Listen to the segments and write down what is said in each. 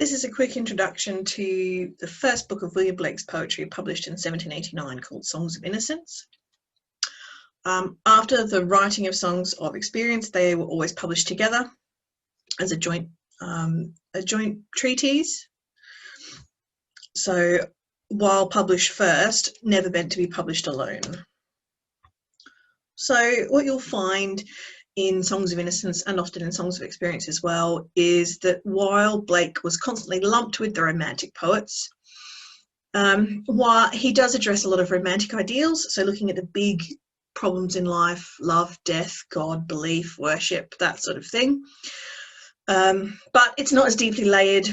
This is a quick introduction to the first book of William Blake's poetry, published in 1789, called Songs of Innocence. After the writing of Songs of Experience, they were always published together as a joint treatise. So while published first, never meant to be published alone. So what you'll find in Songs of Innocence, and often in Songs of Experience as well, is that while Blake was constantly lumped with the Romantic poets, while he does address a lot of romantic ideals, so looking at the big problems in life, love, death, God, belief, worship, that sort of thing, but it's not as deeply layered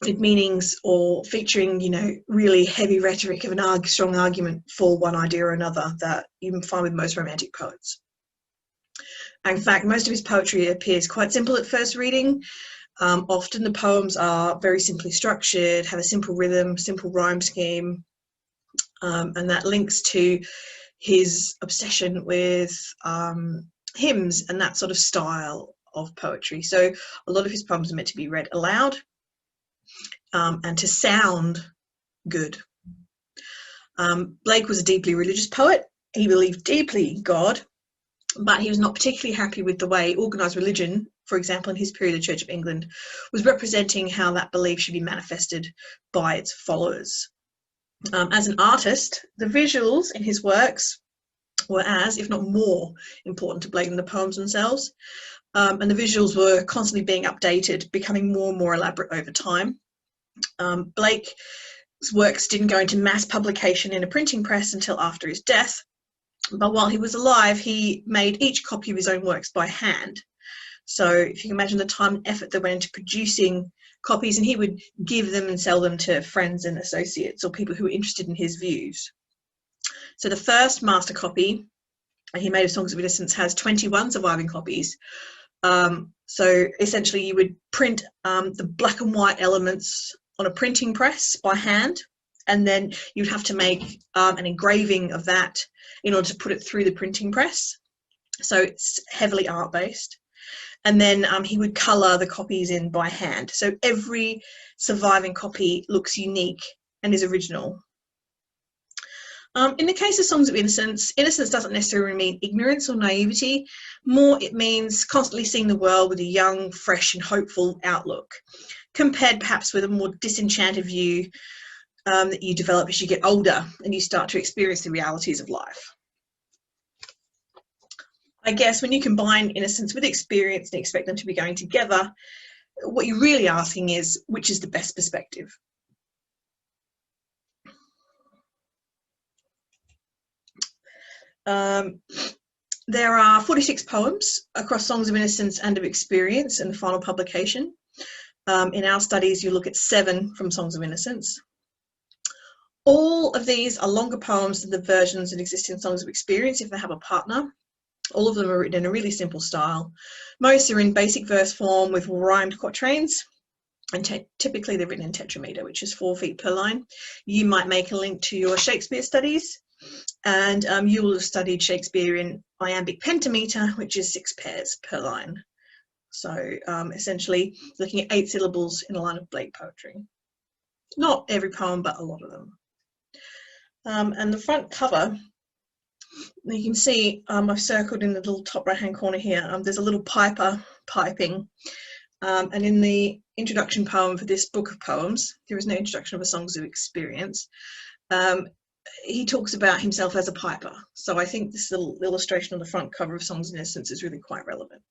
with meanings or featuring, really heavy rhetoric of an strong argument for one idea or another that you can find with most Romantic poets. In fact, most of his poetry appears quite simple at first reading. Often the poems are very simply structured, have a simple rhythm, simple rhyme scheme, and that links to his obsession with hymns and that sort of style of poetry. So a lot of his poems are meant to be read aloud and to sound good. Blake was a deeply religious poet. He believed deeply in God, but he was not particularly happy with the way organised religion, for example, in his period, the Church of England, was representing how that belief should be manifested by its followers. As an artist, the visuals in his works were as, if not more, important to Blake than the poems themselves. And the visuals were constantly being updated, becoming more and more elaborate over time. Blake's works didn't go into mass publication in a printing press until after his death. But while he was alive, he made each copy of his own works by hand. So if you can imagine the time and effort that went into producing copies, and he would give them and sell them to friends and associates or people who were interested in his views. So the first master copy he made of Songs of Innocence has 21 surviving copies. So essentially you would print the black and white elements on a printing press by hand, and then you'd have to make an engraving of that in order to put it through the printing press. So it's heavily art-based. And then he would colour the copies in by hand. So every surviving copy looks unique and is original. In the case of Songs of Innocence, innocence doesn't necessarily mean ignorance or naivety. More, it means constantly seeing the world with a young, fresh and hopeful outlook, compared perhaps with a more disenchanted view that you develop as you get older and you start to experience the realities of life. I guess when you combine innocence with experience and expect them to be going together, what you're really asking is, which is the best perspective? There are 46 poems across Songs of Innocence and of Experience in the final publication. In our studies, you look at 7 from Songs of Innocence. All of these are longer poems than the versions that exist in Songs of Experience if they have a partner. All of them are written in a really simple style. Most are in basic verse form with rhymed quatrains, and typically they're written in tetrameter, which is 4 feet per line. You might make a link to your Shakespeare studies, and you will have studied Shakespeare in iambic pentameter, which is 6 pairs per line. So essentially looking at 8 syllables in a line of Blake poetry. Not every poem, but a lot of them. And the front cover, you can see I've circled in the little top right hand corner here, there's a little piper piping, and in the introduction poem for this book of poems, there is no introduction of a Songs of Experience, he talks about himself as a piper. So I think this little illustration on the front cover of Songs of Innocence is really quite relevant.